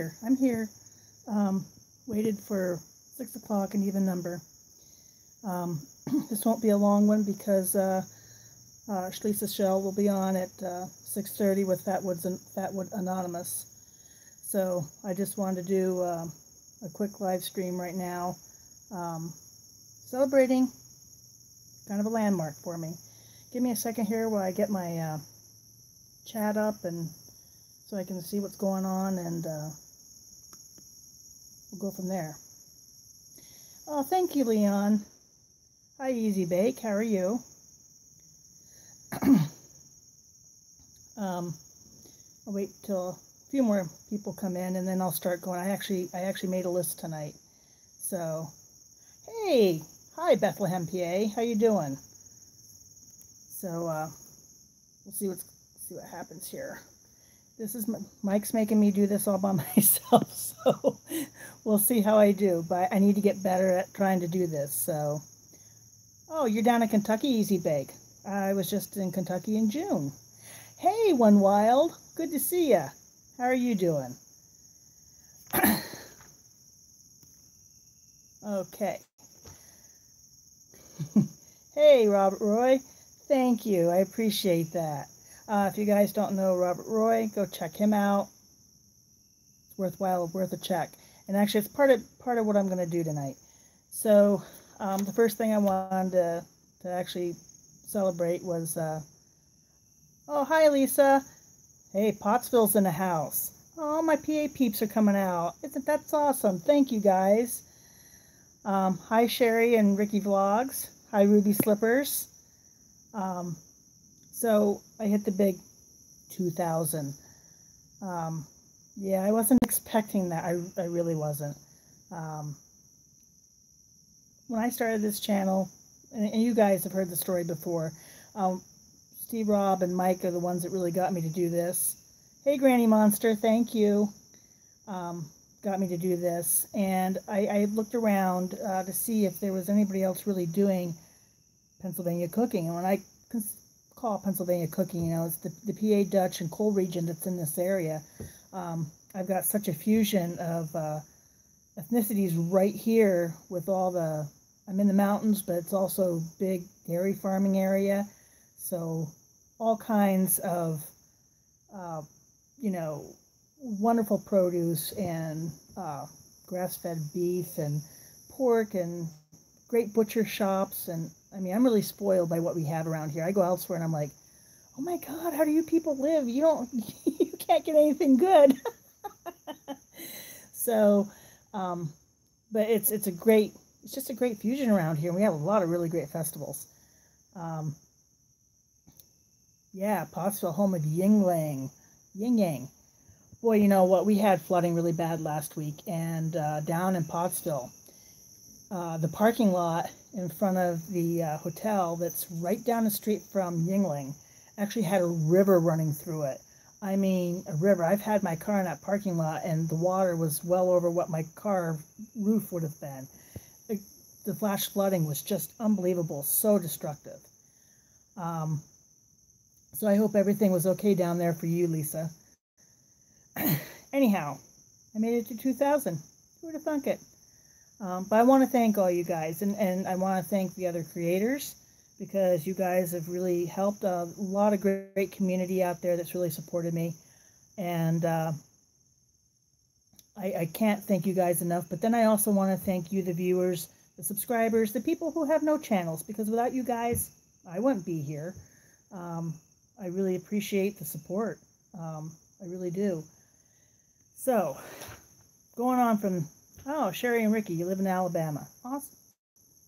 here. I'm here. Waited for 6 o'clock, an even number. This won't be a long one because Schliessa's show will be on at 6:30 with Fatwood Anonymous. So I just wanted to do a quick live stream right now, celebrating kind of a landmark for me. Give me a second here while I get my chat up and so I can see what's going on, and we'll go from there. Oh, thank you, Leon. Hi, Easy Bake. How are you? I'll wait till a few more people come in, and then I'll start going. I actually made a list tonight. So, hey, hi, Bethlehem, PA. How you doing? So we'll see what happens here. This is Mike's making me do this all by myself, so we'll see how I do. But I need to get better at trying to do this. So, oh, you're down in Kentucky, Easy Bake. I was just in Kentucky in June. Hey, One Wild, good to see ya. How are you doing? Okay. Hey, Robert Roy. Thank you. I appreciate that. If you guys don't know Robert Roy, go check him out. It's worthwhile, worth a check. And actually, it's part of what I'm going to do tonight. So, the first thing I wanted to actually celebrate was, oh, hi, Lisa. Hey, Pottsville's in the house. Oh, my PA peeps are coming out. That's awesome. Thank you, guys. Hi, Sherry and Ricky Vlogs. Hi, Ruby Slippers. So I hit the big 2,000. Yeah, I wasn't expecting that. I really wasn't. When I started this channel, and you guys have heard the story before, Steve, Rob, and Mike are the ones that really got me to do this. Hey, Granny Monster, thank you. Got me to do this. And I looked around to see if there was anybody else really doing Pennsylvania cooking. And when I call Pennsylvania cooking, you know, it's the PA Dutch and coal region that's in this area. I've got such a fusion of ethnicities right here with all the, I'm in the mountains, but it's also big dairy farming area. So all kinds of, you know, wonderful produce and grass-fed beef and pork and great butcher shops. And I mean, I'm really spoiled by what we have around here. I go elsewhere and I'm like, oh my God, how do you people live? You can't get anything good. So, but it's just a great fusion around here. We have a lot of really great festivals. Yeah, Pottsville, home of Ying Yang. Boy, you know what? We had flooding really bad last week, and down in Pottsville, the parking lot in front of the hotel that's right down the street from Yingling actually had a river running through it. I mean, a river. I've had my car in that parking lot, and the water was well over what my car roof would have been. The flash flooding was just unbelievable, so destructive. So I hope everything was okay down there for you, Lisa. Anyhow, I made it to 2,000. Who would have thunk it? But I want to thank all you guys, and I want to thank the other creators, because you guys have really helped. A lot of great community out there that's really supported me, and I can't thank you guys enough. But then I also want to thank you, the viewers, the subscribers, the people who have no channels, because without you guys, I wouldn't be here. I really appreciate the support. I really do. So, going on from, oh, Sherry and Ricky, you live in Alabama. Awesome.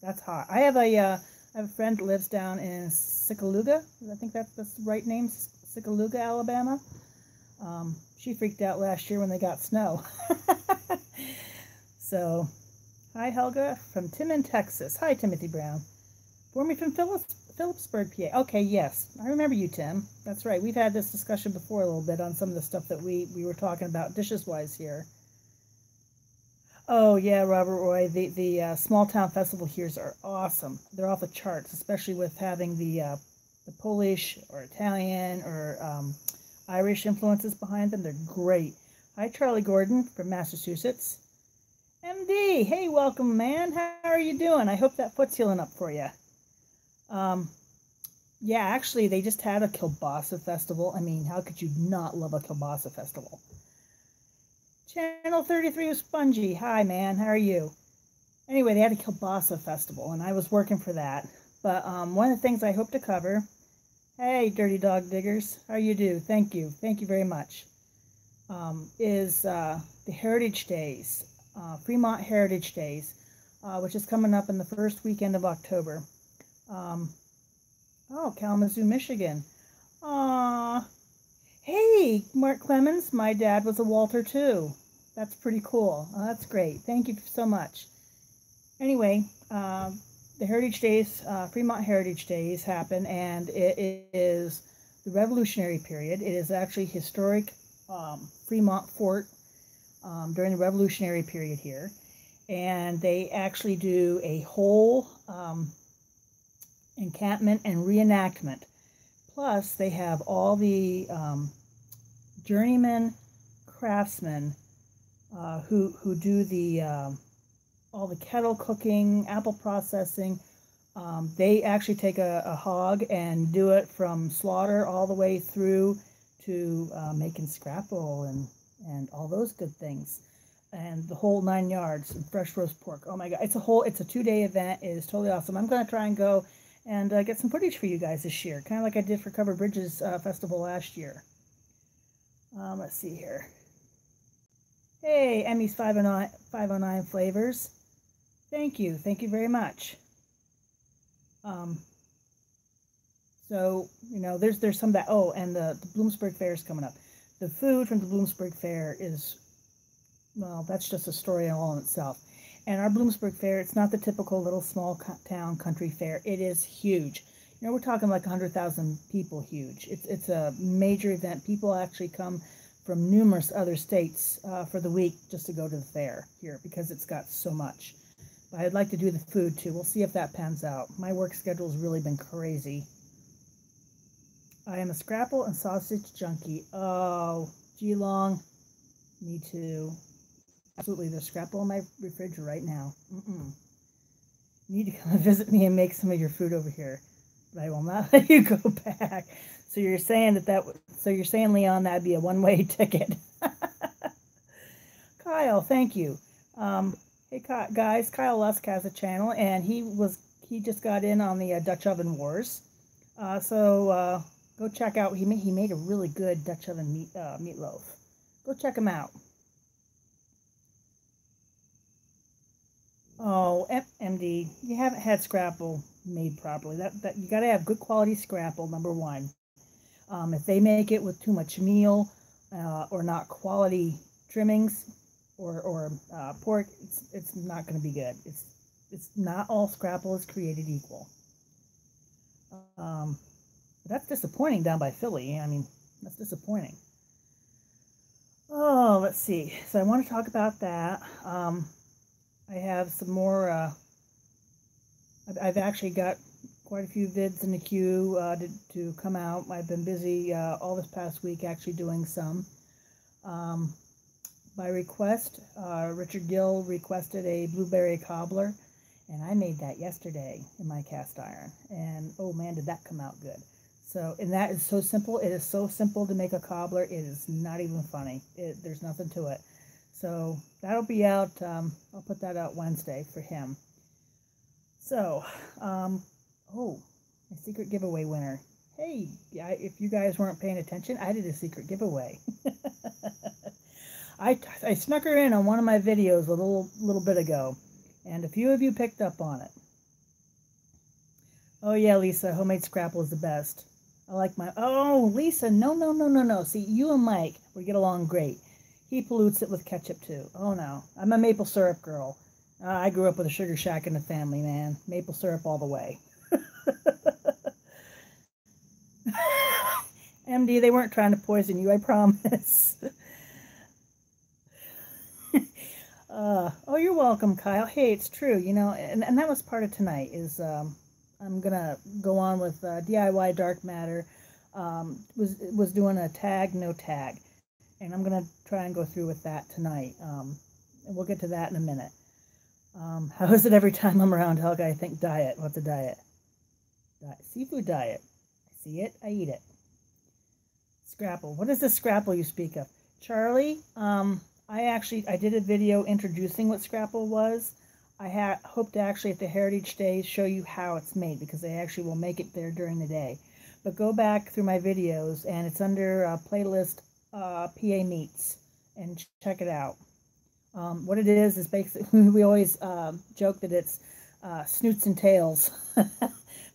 That's hot. I have a friend that lives down in Sickaluga. I think that's the right name, Sickaluga, Alabama. She freaked out last year when they got snow. So, hi, Helga from Timmon, Texas. Hi, Timothy Brown. For me from Phillipsburg, PA. Okay, yes. I remember you, Tim. That's right. We've had this discussion before a little bit on some of the stuff that we were talking about dishes-wise here. Oh, yeah, Robert Roy. The small town festival here are awesome. They're off the charts, especially with having the Polish or Italian or Irish influences behind them. They're great. Hi, Charlie Gordon from Massachusetts. MD, hey, welcome, man. How are you doing? I hope that foot's healing up for you. Yeah, actually, they just had a kielbasa festival. I mean, how could you not love a kielbasa festival? Channel 33 was Spongy. Hi, man. How are you? Anyway, they had a kielbasa festival, and I was working for that. But one of the things I hope to cover. Hey, Dirty Dog Diggers. How you do? Thank you. Thank you very much. Is the Heritage Days, Fremont Heritage Days, which is coming up in the first weekend of October. Oh, Kalamazoo, Michigan. Aw. Hey, Mark Clemens, my dad was a Walter too. That's pretty cool. Oh, that's great. Thank you so much. Anyway, the Heritage Days, Fremont Heritage Days happen, and it is the Revolutionary period. It is actually historic Fremont Fort during the Revolutionary period here. And they actually do a whole encampment and reenactment. Plus, they have all the journeyman craftsmen who do the all the kettle cooking, apple processing. They actually take a hog and do it from slaughter all the way through to making scrapple and all those good things, and the whole 9 yards, and fresh roast pork. Oh my God, it's a 2-day event. It is totally awesome. I'm gonna try and go and get some footage for you guys this year, kind of like I did for Covered Bridges Festival last year. Let's see here. Hey, Emmy's 509 Flavors. Thank you very much. So, you know, there's some that, oh, and the Bloomsburg Fair is coming up. The food from the Bloomsburg Fair is, well, that's just a story all in itself. And our Bloomsburg Fair, it's not the typical little small town country fair. It is huge. You know, we're talking like 100,000 people huge. It's a major event. People actually come from numerous other states for the week just to go to the fair here because it's got so much. But I'd like to do the food too. We'll see if that pans out. My work schedule has really been crazy. I am a scrapple and sausage junkie. Oh, G-Long, me too. Absolutely, there's scrapple in my refrigerator right now. You need to come and visit me and make some of your food over here, but I will not let you go back. So you're saying so you're saying, Leon, that'd be a one-way ticket. Kyle, thank you. Hey guys, Kyle Lusk has a channel, and he just got in on the Dutch Oven Wars. So go check out. He made a really good Dutch oven meatloaf. Go check him out. Oh, MD, you haven't had scrapple made properly. That you got to have good quality scrapple. Number one. If they make it with too much meal or not quality trimmings or pork, it's not going to be good. It's not all scrapple is created equal. That's disappointing down by Philly. I mean, that's disappointing. Oh, let's see. So I want to talk about that. I have some more. I've actually got quite a few vids in the queue to come out. I've been busy all this past week actually doing some. By request, Richard Gill requested a blueberry cobbler, and I made that yesterday in my cast iron. And oh man, did that come out good. So, and that is so simple. It is so simple to make a cobbler. It is not even funny. There's nothing to it. So that'll be out. I'll put that out Wednesday for him. So, oh, my secret giveaway winner. Hey, if you guys weren't paying attention, I did a secret giveaway. I snuck her in on one of my videos a little bit ago, and a few of you picked up on it. Oh yeah, Lisa, homemade scrapple is the best. I like my, oh, Lisa, no. See, you and Mike, we get along great. He pollutes it with ketchup too. Oh no, I'm a maple syrup girl. I grew up with a sugar shack in the family, man. Maple syrup all the way. MD, they weren't trying to poison you, I promise. Oh, you're welcome, Kyle. Hey, it's true, you know, and that was part of tonight is I'm gonna go on with DIY Dark Matter. Was doing a tag, no tag. and I'm going to try and go through with that tonight. And we'll get to that in a minute. How is it every time I'm around Helga, I think diet. What's a diet? Seafood diet. I see it, I eat it. Scrapple. What is this scrapple you speak of? Charlie, I did a video introducing what scrapple was. I hope to actually at the Heritage Days show you how it's made, because they actually will make it there during the day. But go back through my videos, and it's under playlist PA Meats, and check it out. What it is basically, we always joke that it's snoots and tails,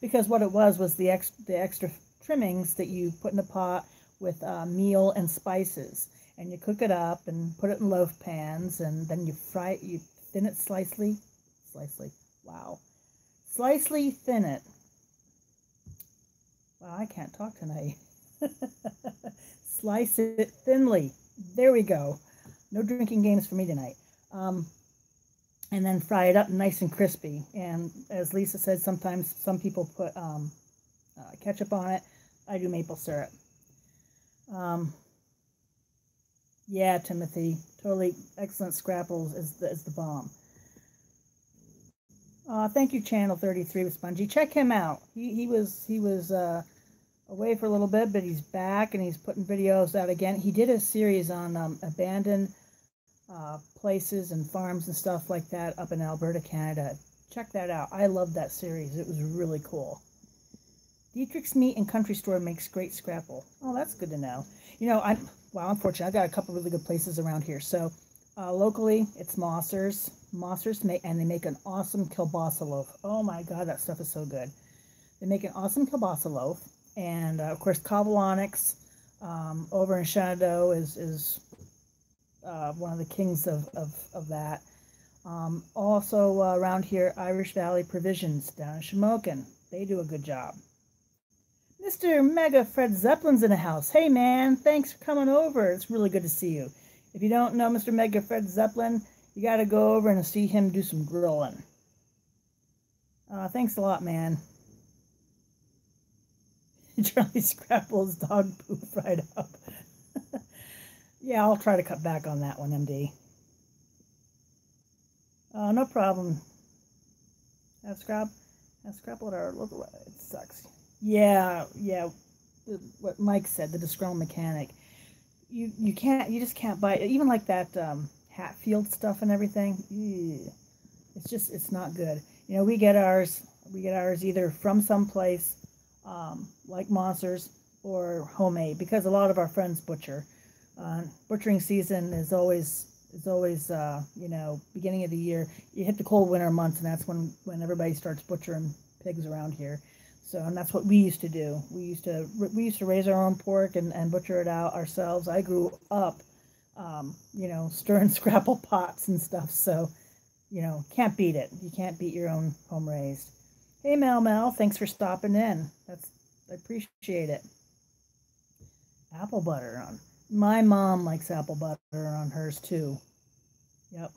because what it was the extra trimmings that you put in a pot with meal and spices, and you cook it up and put it in loaf pans, and then you fry it, you thin it slicely, slicely thin it. Wow, I can't talk tonight. Slice it thinly. There we go. No drinking games for me tonight. And then fry it up nice and crispy. And as Lisa said, sometimes some people put ketchup on it. I do maple syrup. Yeah, Timothy, totally excellent. Scrapples is the bomb. Thank you, Channel 33 with Spongy. Check him out. He was away for a little bit, but he's back and he's putting videos out again. He did a series on abandoned places and farms and stuff like that up in Alberta, Canada. Check that out. I loved that series. It was really cool. Dietrich's Meat and Country Store makes great scrapple. Oh, that's good to know. You know, unfortunately, I've got a couple really good places around here. So locally, it's Mossers. Mossers they make an awesome kielbasa loaf. Oh my God, that stuff is so good. They make an awesome kielbasa loaf. And of course, Kavalonics over in Shenandoah is one of the kings of that. Also around here, Irish Valley Provisions down in Shamokin. They do a good job. Mr. Mega Fred Zeppelin's in the house. Hey man, thanks for coming over. It's really good to see you. If you don't know Mr. Mega Fred Zeppelin, you got to go over and see him do some grilling. Thanks a lot, man. Charlie Scrapple's dog poop fried up. Yeah, I'll try to cut back on that one, MD. No problem. Have Scrapple at our local. It sucks. Yeah. What Mike said, the disgruntled mechanic. You just can't buy it. Even like that Hatfield stuff and everything. Ew. It's not good. You know, we get ours either from someplace like Mossers or homemade, because a lot of our friends butcher. Butchering season is always you know, beginning of the year. You hit the cold winter months, and that's when everybody starts butchering pigs around here. So, and that's what we used to do. We used to raise our own pork and butcher it out ourselves. I grew up, you know, stirring scrapple pots and stuff. So, you know, can't beat it. You can't beat your own home raised. Hey, Mel, thanks for stopping in. I appreciate it. Apple butter on. My mom likes apple butter on hers too. Yep.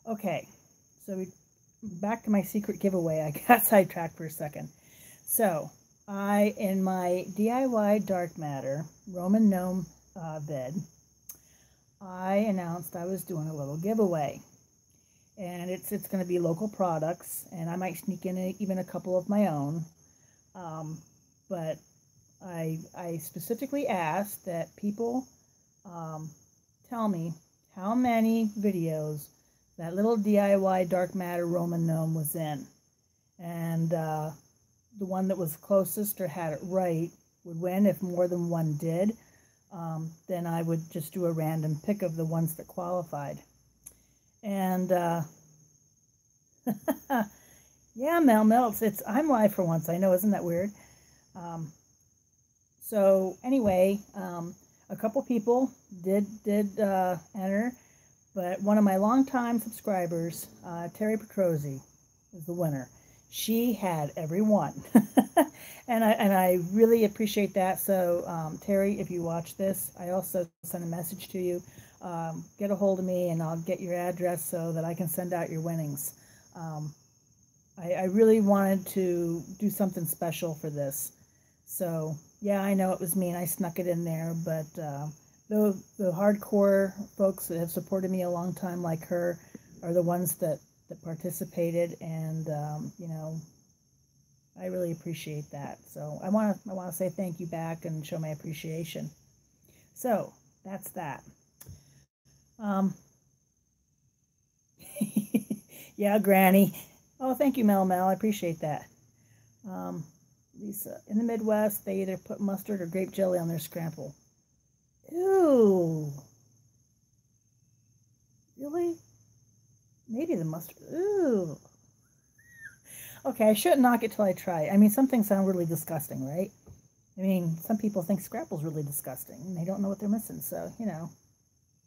Okay, so back to my secret giveaway. I got sidetracked for a second. So in my DIY dark matter Roman gnome vid, I announced I was doing a little giveaway, and it's going to be local products, and I might sneak in even a couple of my own. But I specifically asked that people tell me how many videos that little DIY dark matter Roman gnome was in, and the one that was closest or had it right would win. If more than one did, then I would just do a random pick of the ones that qualified. And yeah, Mel, I'm live for once. I know, isn't that weird? So anyway, a couple people did enter, but one of my longtime subscribers, Terry Petrozzi, is the winner. She had every one, and I really appreciate that. So Terry, if you watch this, I also sent a message to you. Get a hold of me, and I'll get your address so that I can send out your winnings. I really wanted to do something special for this. So yeah, I know it was me and I snuck it in there, but the hardcore folks that have supported me a long time, like her, are the ones that participated, and you know, I really appreciate that. So I want to say thank you back and show my appreciation. So that's that. Yeah, Granny. Oh, thank you, Mel. I appreciate that. Lisa, in the Midwest, they either put mustard or grape jelly on their scramble. Ew. Really? Maybe the mustard. Ooh. Okay, I shouldn't knock it till I try it. I mean, some things sound really disgusting, right? I mean, some people think scrapple's really disgusting, and they don't know what they're missing. So, you know,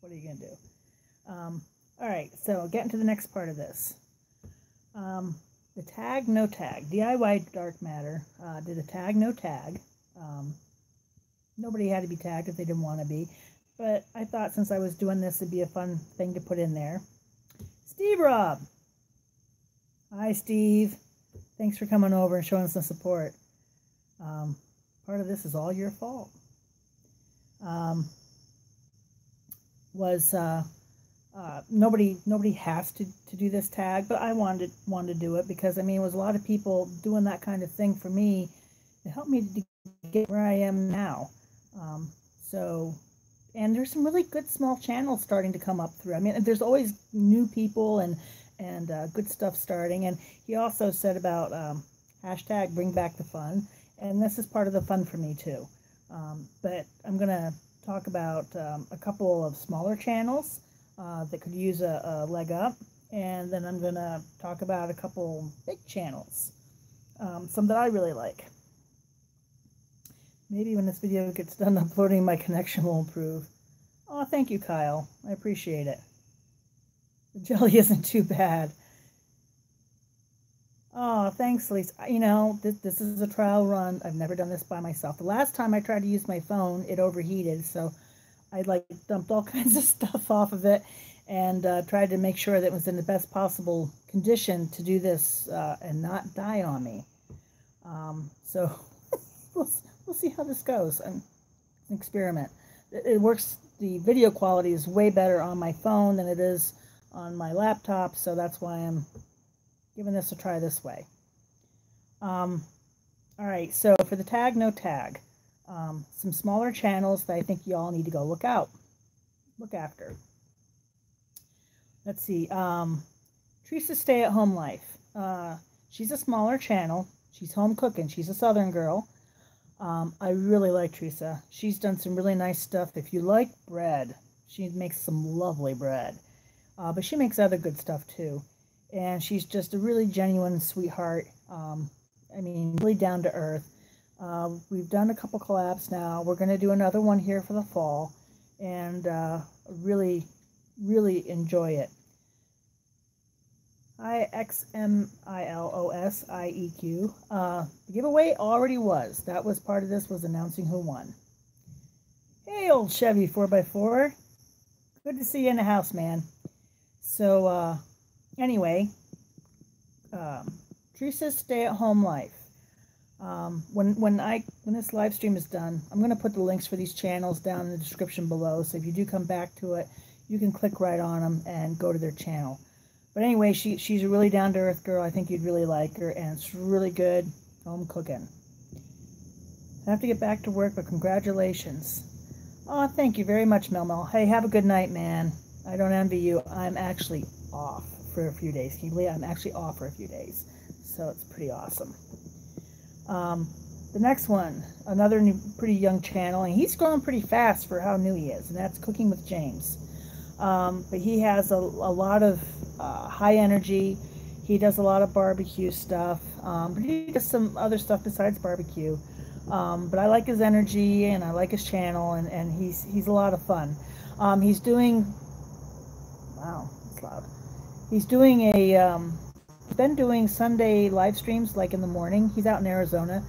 what are you going to do? All right, so getting to the next part of this. The tag, no tag. DIY Dark Matter did a tag, no tag. Nobody had to be tagged if they didn't want to be. But I thought since I was doing this, it'd be a fun thing to put in there. Steve Rob. Hi, Steve. Thanks for coming over and showing us some support. Part of this is all your fault. Nobody has to do this tag, but I wanted to do it because I mean it was a lot of people doing that kind of thing for me. It helped me to get where I am now. And there's some really good small channels starting to come up through. I mean, there's always new people and good stuff starting. And he also said about hashtag bring back the fun, and this is part of the fun for me too. But I'm gonna talk about a couple of smaller channels that could use a leg up, and then I'm gonna talk about a couple big channels, some that I really like. Maybe when this video gets done uploading, my connection will improve. Oh, thank you, Kyle. I appreciate it. The jelly isn't too bad. Oh, thanks, Lisa. You know, this is a trial run. I've never done this by myself. The last time I tried to use my phone, it overheated, so I like dumped all kinds of stuff off of it and tried to make sure that it was in the best possible condition to do this and not die on me. So we'll see how this goes. An experiment. It works. The video quality is way better on my phone than it is on my laptop, so that's why I'm giving this a try this way. All right, so for the tag, no tag. Some smaller channels that I think you all need to go look after. Let's see. Teresa's Stay at Home Life. She's a smaller channel. She's home cooking. She's a Southern girl. I really like Teresa. She's done some really nice stuff. If you like bread, she makes some lovely bread. But she makes other good stuff too. And she's just a really genuine sweetheart. I mean, really down to earth. We've done a couple collabs now. We're going to do another one here for the fall. And really, really enjoy it. Hi, XMILOSIEQ. The giveaway already was. That was part of this, was announcing who won. Hey, old Chevy 4x4. Good to see you in the house, man. So, anyway, Teresa's Stay-at-Home Life. When this live stream is done, I'm going to put the links for these channels down in the description below. So if you do come back to it, you can click right on them and go to their channel. But anyway, she's a really down-to-earth girl. I think you'd really like her, and it's really good home cooking. I have to get back to work, but congratulations. Oh, thank you very much, Mel. Hey, have a good night, man. I don't envy you. I'm actually off for a few days. Can you believe I'm actually off for a few days? So it's pretty awesome. The next one, another new, pretty young channel, and he's growing pretty fast for how new he is, and that's Cooking with James. But he has a lot of high energy. He does a lot of barbecue stuff, but he does some other stuff besides barbecue. But I like his energy, and I like his channel, and he's a lot of fun. He's doing, wow, that's loud. He's doing been doing Sunday live streams like in the morning. He's out in Arizona.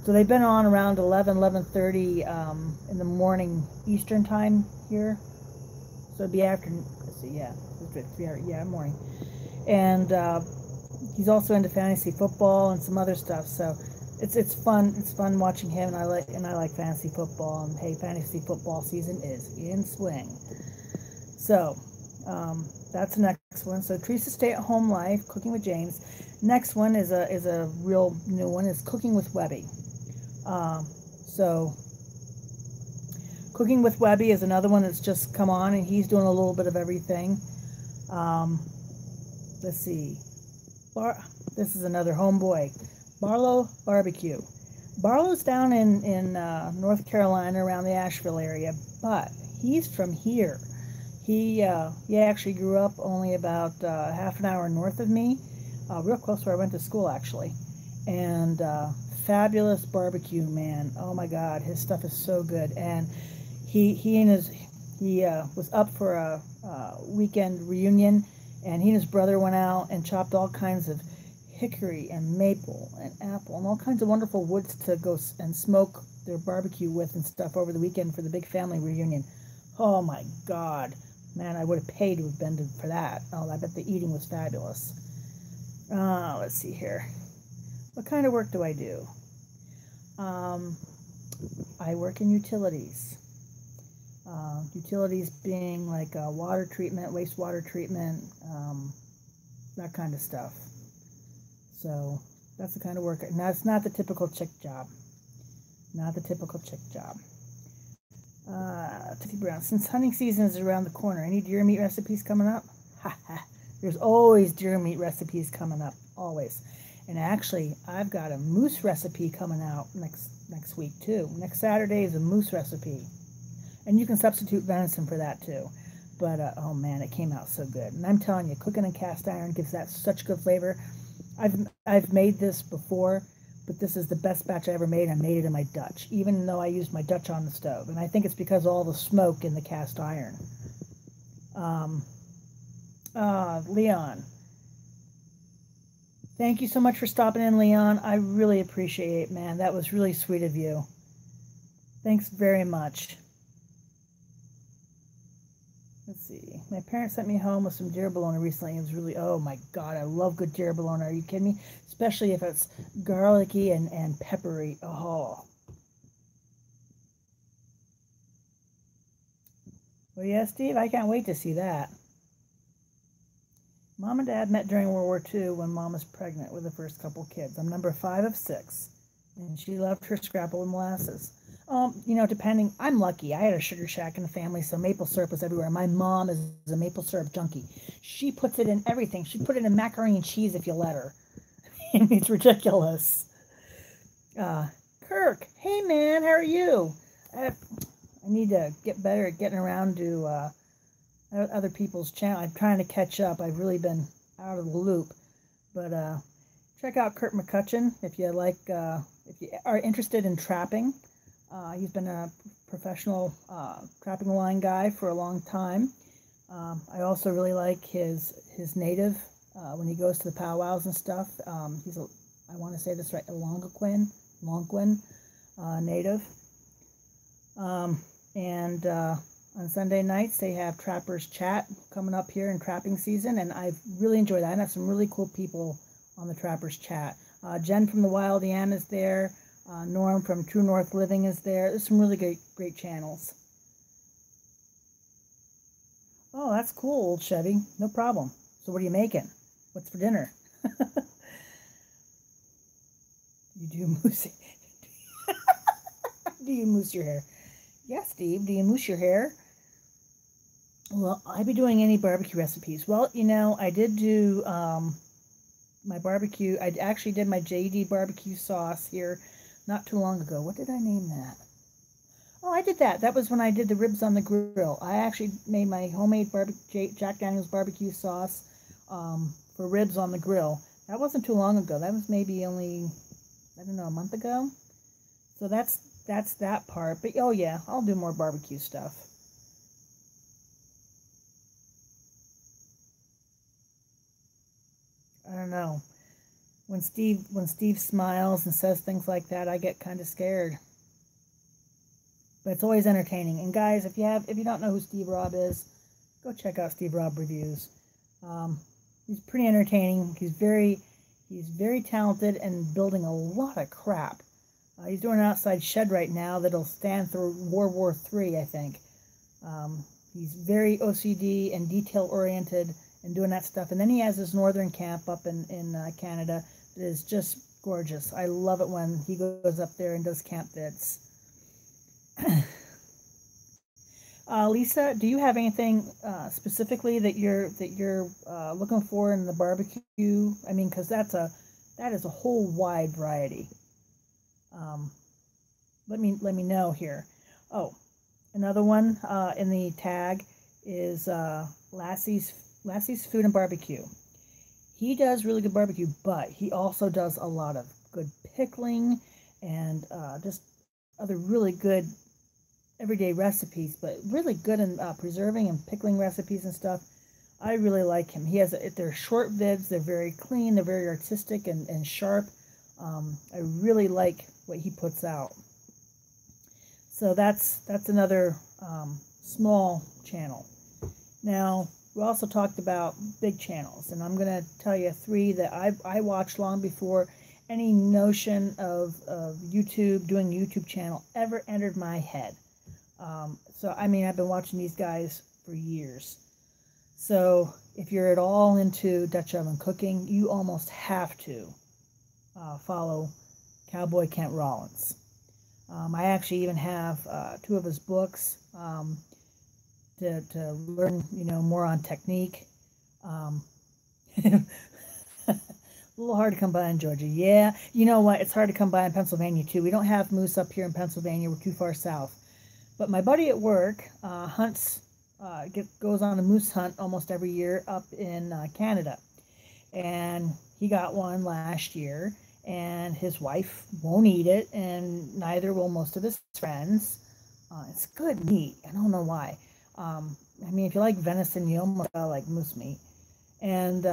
So they've been on around 11:30 in the morning Eastern time here. So it'd be afternoon. Let's see, yeah, morning. And he's also into fantasy football and some other stuff. So it's fun. It's fun watching him, and I like fantasy football. And hey, fantasy football season is in swing. So that's the next one. So Teresa's stay-at-home life, cooking with James. Next one is a real new one. Is cooking with Webby. So cooking with Webby is another one that's just come on, and he's doing a little bit of everything. Let's see. This is another homeboy, Barlow Barbecue. Barlow's down in North Carolina around the Asheville area, but he's from here. He actually grew up only about half an hour north of me, real close where I went to school actually. And fabulous barbecue, man. Oh my God, his stuff is so good. And he was up for a weekend reunion, and he and his brother went out and chopped all kinds of hickory and maple and apple and all kinds of wonderful woods to go and smoke their barbecue with and stuff over the weekend for the big family reunion. Oh my God, man, I would have paid to have been for that. Oh, I bet the eating was fabulous. Let's see here. What kind of work do I do? I work in utilities. Utilities being like water treatment, wastewater treatment, that kind of stuff. So that's the kind of work. Now, it's not the typical chick job. Not the typical chick job. Tiffy Brown. Since hunting season is around the corner, any deer meat recipes coming up? Ha ha. There's always deer meat recipes coming up. Always. And actually, I've got a moose recipe coming out next week too. Next Saturday is a moose recipe. And you can substitute venison for that too. But, oh man, it came out so good. And I'm telling you, cooking in cast iron gives that such good flavor. I've made this before, but this is the best batch I ever made. I made it in my Dutch, even though I used my Dutch on the stove. And I think it's because of all the smoke in the cast iron. Leon. Thank you so much for stopping in, Leon. I really appreciate it, man. That was really sweet of you. Thanks very much. Let's see. My parents sent me home with some deer bologna recently. It was really, oh my God, I love good deer bologna. Are you kidding me? Especially if it's garlicky and peppery. Oh. Well, yeah, Steve, I can't wait to see that. Mom and Dad met during World War II when Mom was pregnant with the first couple kids. I'm number 5 of 6, and she loved her scrapple with molasses. You know, depending, I'm lucky. I had a sugar shack in the family, so maple syrup was everywhere. My mom is a maple syrup junkie. She puts it in everything. She put it in macaroni and cheese if you let her. It's ridiculous. Kirk, hey man, how are you? I need to get better at getting around to other people's channel. I'm trying to catch up. I've really been out of the loop. But check out Kurt McCutcheon if you like. If you are interested in trapping. He's been a professional trapping line guy for a long time. I also really like his native when he goes to the powwows and stuff. He's a, I want to say this right, a Algonquin native. And on Sunday nights they have Trappers Chat coming up here in trapping season, and I've really enjoyed that. I have some really cool people on the Trappers Chat. Jen from the Wild Yan is there. Norm from True North Living is there. There's some really great channels. Oh, that's cool, old Chevy. No problem. So what are you making? What's for dinner? You do moose. Do you moose your hair? Yeah, Steve. Do you moose your hair? Well, I'd be doing any barbecue recipes. Well, you know, I did do my barbecue. I actually did my JD barbecue sauce here not too long ago. What did I name that? Oh, I did that. That was when I did the ribs on the grill. I actually made my homemade Jack Daniel's barbecue sauce for ribs on the grill. That wasn't too long ago. That was maybe only, I don't know, a month ago. So that's that part. But oh yeah, I'll do more barbecue stuff. I don't know. When Steve smiles and says things like that, I get kind of scared. But it's always entertaining. And guys, if you don't know who Steve Robb is, go check out Steve Robb Reviews. He's pretty entertaining. He's very talented and building a lot of crap. He's doing an outside shed right now that'll stand through World War III, I think. He's very OCD and detail-oriented and doing that stuff. And then he has his northern camp up in Canada that is just gorgeous. I love it when he goes up there and does camp vids. Lisa, do you have anything specifically that you're looking for in the barbecue? I mean, because that is a whole wide variety. Let me know here. Oh, another one in the tag is Lassie's Food and Barbecue. He does really good barbecue, but he also does a lot of good pickling and just other really good everyday recipes, but really good in preserving and pickling recipes and stuff. I really like him. They're short vids, they're very clean, they're very artistic and sharp. I really like what he puts out. So that's another small channel. Now, we also talked about big channels, and I'm going to tell you 3 that I watched long before any notion of YouTube, doing a YouTube channel ever entered my head. So, I mean, I've been watching these guys for years. So, if you're at all into Dutch oven cooking, you almost have to follow Cowboy Kent Rollins. I actually even have 2 of his books to learn, more on technique. A little hard to come by in Georgia. Yeah, you know what? It's hard to come by in Pennsylvania, too. We don't have moose up here in Pennsylvania. We're too far south. But my buddy at work goes on a moose hunt almost every year up in Canada. And he got one last year, and his wife won't eat it, and neither will most of his friends. It's good meat. I don't know why. I mean, if you like venison, you almost gotta like moose meat. And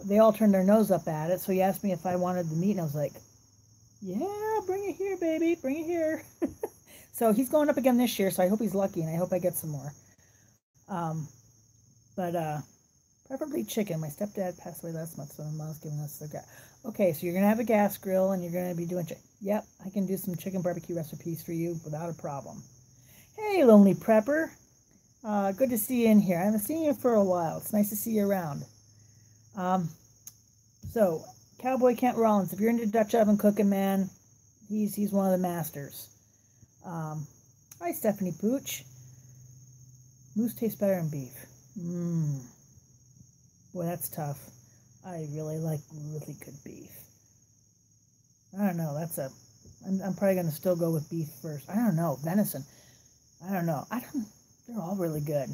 they all turned their nose up at it, so he asked me if I wanted the meat, and I was like, yeah, bring it here, baby, bring it here. So he's going up again this year, so I hope he's lucky, and I hope I get some more. But preferably chicken. My stepdad passed away last month, so my mom's giving us the gas. Okay, so you're going to have a gas grill, and you're going to be doing chicken. Yep, I can do some chicken barbecue recipes for you without a problem. Hey, Lonely Prepper. Good to see you in here. I haven't seen you for a while. It's nice to see you around. So, Cowboy Kent Rollins, if you're into Dutch oven cooking, man, he's one of the masters. Hi, Stephanie Pooch. Moose tastes better than beef. Boy, that's tough. I really like really good beef. I don't know. I'm probably going to still go with beef first. I don't know. Venison. I don't know. They're all really good.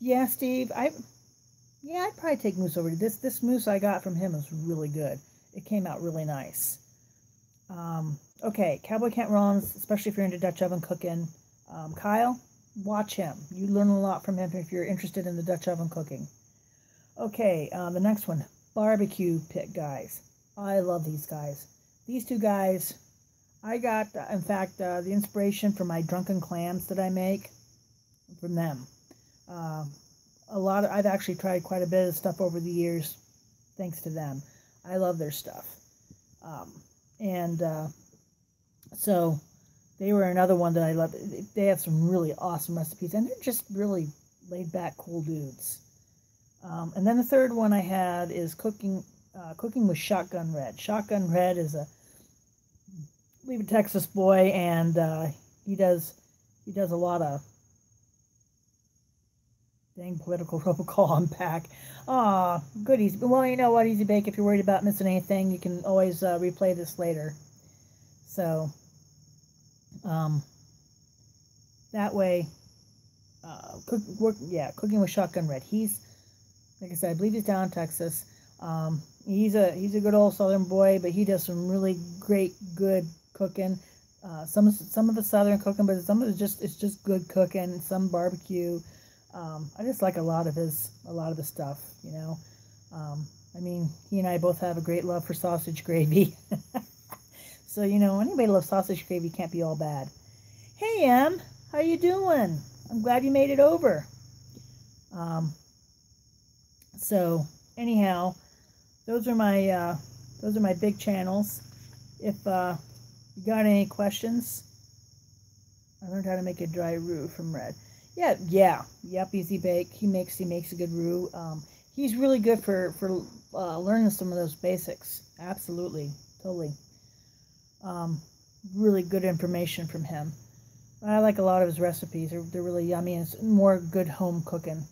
Yeah, Steve. I'd probably take moose over. This moose I got from him is really good. It came out really nice. Okay, Cowboy Kent Rollins, especially if you're into Dutch oven cooking. Kyle, watch him. You learn a lot from him if you're interested in the Dutch oven cooking. Okay, the next one, barbecue pit guys. I love these guys. These 2 guys, I got, in fact, the inspiration for my drunken clams that I make from them. I've actually tried quite a bit of stuff over the years, thanks to them. I love their stuff. So they were another one that I love. They have some really awesome recipes, and they're just really laid-back, cool dudes. And then the third one I had is cooking with Shotgun Red. Shotgun Red is a Texas boy, and he does a lot of dang political robocall unpack. Good easy. Well, you know what, Easy Bake, if you're worried about missing anything, you can always replay this later. So that way, cooking with Shotgun Red. He's, like I said, I believe he's down in Texas. He's a good old Southern boy, but he does some really good cooking. Some of the Southern cooking, but some of it's just good cooking. Some barbecue. I just like a lot of his stuff. I mean, he and I both have a great love for sausage gravy. So, anybody loves sausage gravy can't be all bad. Hey, Em, how you doing? I'm glad you made it over. So, anyhow, those are my big channels. If you got any questions, I learned how to make a dry roux from red. Yep, Easy Bake. He makes a good roux. He's really good for learning some of those basics. Absolutely, totally. Really good information from him. I like a lot of his recipes. They're really yummy, and it's more good home cooking.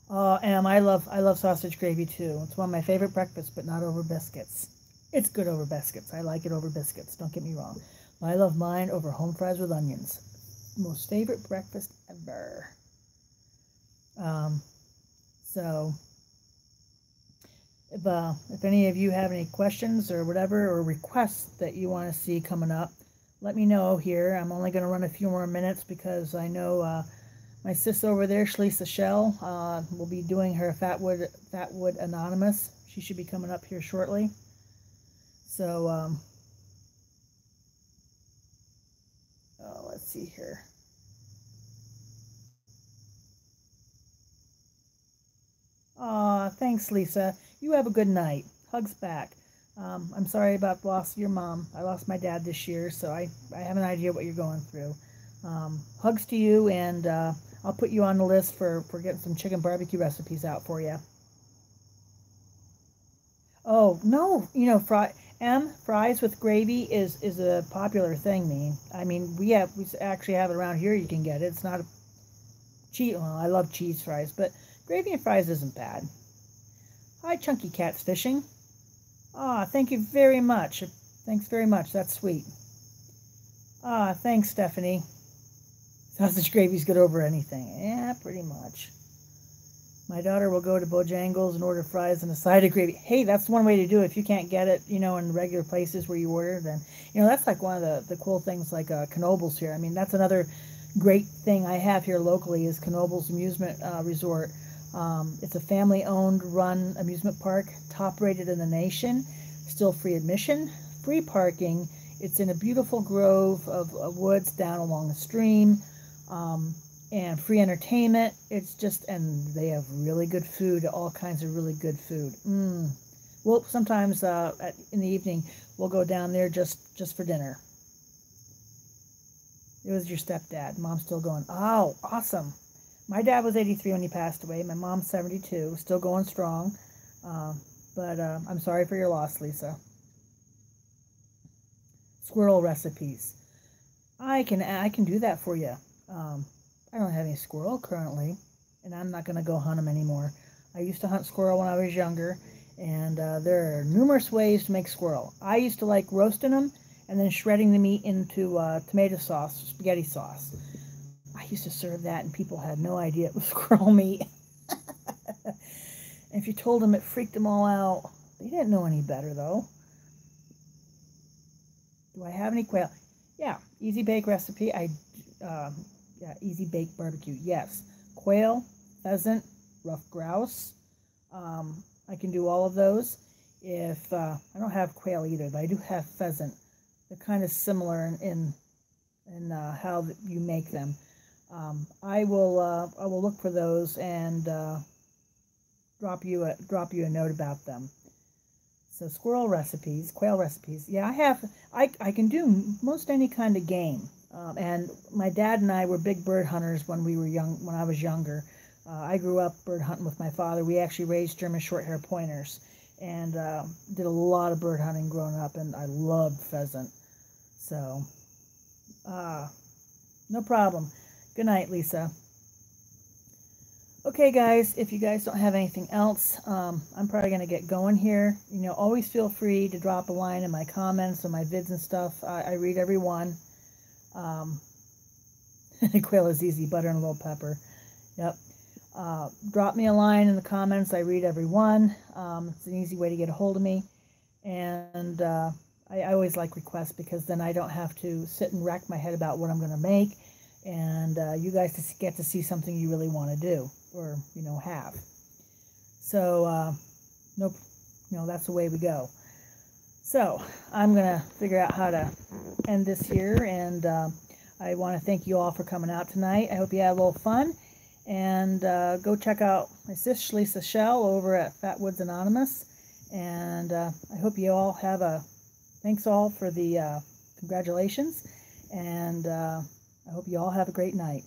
And I love sausage gravy too. It's one of my favorite breakfasts, but not over biscuits. It's good over biscuits. I like it over biscuits. Don't get me wrong. I love mine over home fries with onions. Most favorite breakfast ever. So if any of you have any questions or whatever, or requests that you want to see coming up, let me know here. I'm only going to run a few more minutes because I know my sis over there, Shalisa Shell, will be doing her Fatwood Anonymous. She should be coming up here shortly. So, let's see here. Thanks, Lisa. You have a good night. Hugs back. I'm sorry about the loss of your mom. I lost my dad this year, so I have an idea what you're going through. Hugs to you, and I'll put you on the list for getting some chicken barbecue recipes out for you. Oh, no, fries with gravy is a popular thing, I mean, we actually have it around here. You can get it. It's not a cheese. Well, I love cheese fries, but gravy and fries isn't bad. Hi, Chunky Cat's Fishing. Thank you very much. Thanks very much. That's sweet. Thanks, Stephanie. Sausage gravy's good over anything. Yeah, pretty much. My daughter will go to Bojangles and order fries and a side of gravy. Hey, that's one way to do it. If you can't get it, in regular places where you order, then, that's like one of the cool things, like Knoebels here. I mean, that's another great thing I have here locally is Knoebels Amusement Resort. It's a family-owned, run amusement park, top-rated in the nation, still free admission, free parking. It's in a beautiful grove of woods down along the stream, and free entertainment. And they have really good food, all kinds of really good food. Well, sometimes in the evening, we'll go down there just for dinner. It was your stepdad. Mom's still going. Oh, awesome. My dad was 83 when he passed away. My mom's 72, still going strong. But I'm sorry for your loss, Lisa. Squirrel recipes. I can do that for you. I don't have any squirrel currently, and I'm not going to go hunt them anymore. I used to hunt squirrel when I was younger, and there are numerous ways to make squirrel. I used to like roasting them and then shredding the meat into tomato sauce, spaghetti sauce. I used to serve that, and people had no idea it was squirrel meat. And if you told them, it freaked them all out. They didn't know any better, though. Do I have any quail? Yeah, easy bake recipe. Easy bake barbecue. Yes, quail, pheasant, rough grouse. I can do all of those. If I don't have quail either, but I do have pheasant. They're kind of similar in how you make them. I will look for those and drop you a note about them. So squirrel recipes, quail recipes. Yeah, I can do most any kind of game. And my dad and I were big bird hunters when I was younger. I grew up bird hunting with my father. We actually raised German short-hair pointers and did a lot of bird hunting growing up, and I loved pheasant. So, no problem. Good night, Lisa. Okay, guys, if you guys don't have anything else, I'm probably going to get going here. Always feel free to drop a line in my comments or my vids and stuff. I read every one. Quail is easy, butter and a little pepper. Yep. Drop me a line in the comments. I read every one. It's an easy way to get a hold of me. And I always like requests because then I don't have to sit and rack my head about what I'm going to make. And you guys get to see something you really want to do or, have. So, that's the way we go. So, I'm going to figure out how to end this here. And I want to thank you all for coming out tonight. I hope you had a little fun. And go check out my sis Lisa Shell over at Fat Woods Anonymous. And I hope you all have thanks all for the congratulations. And I hope you all have a great night.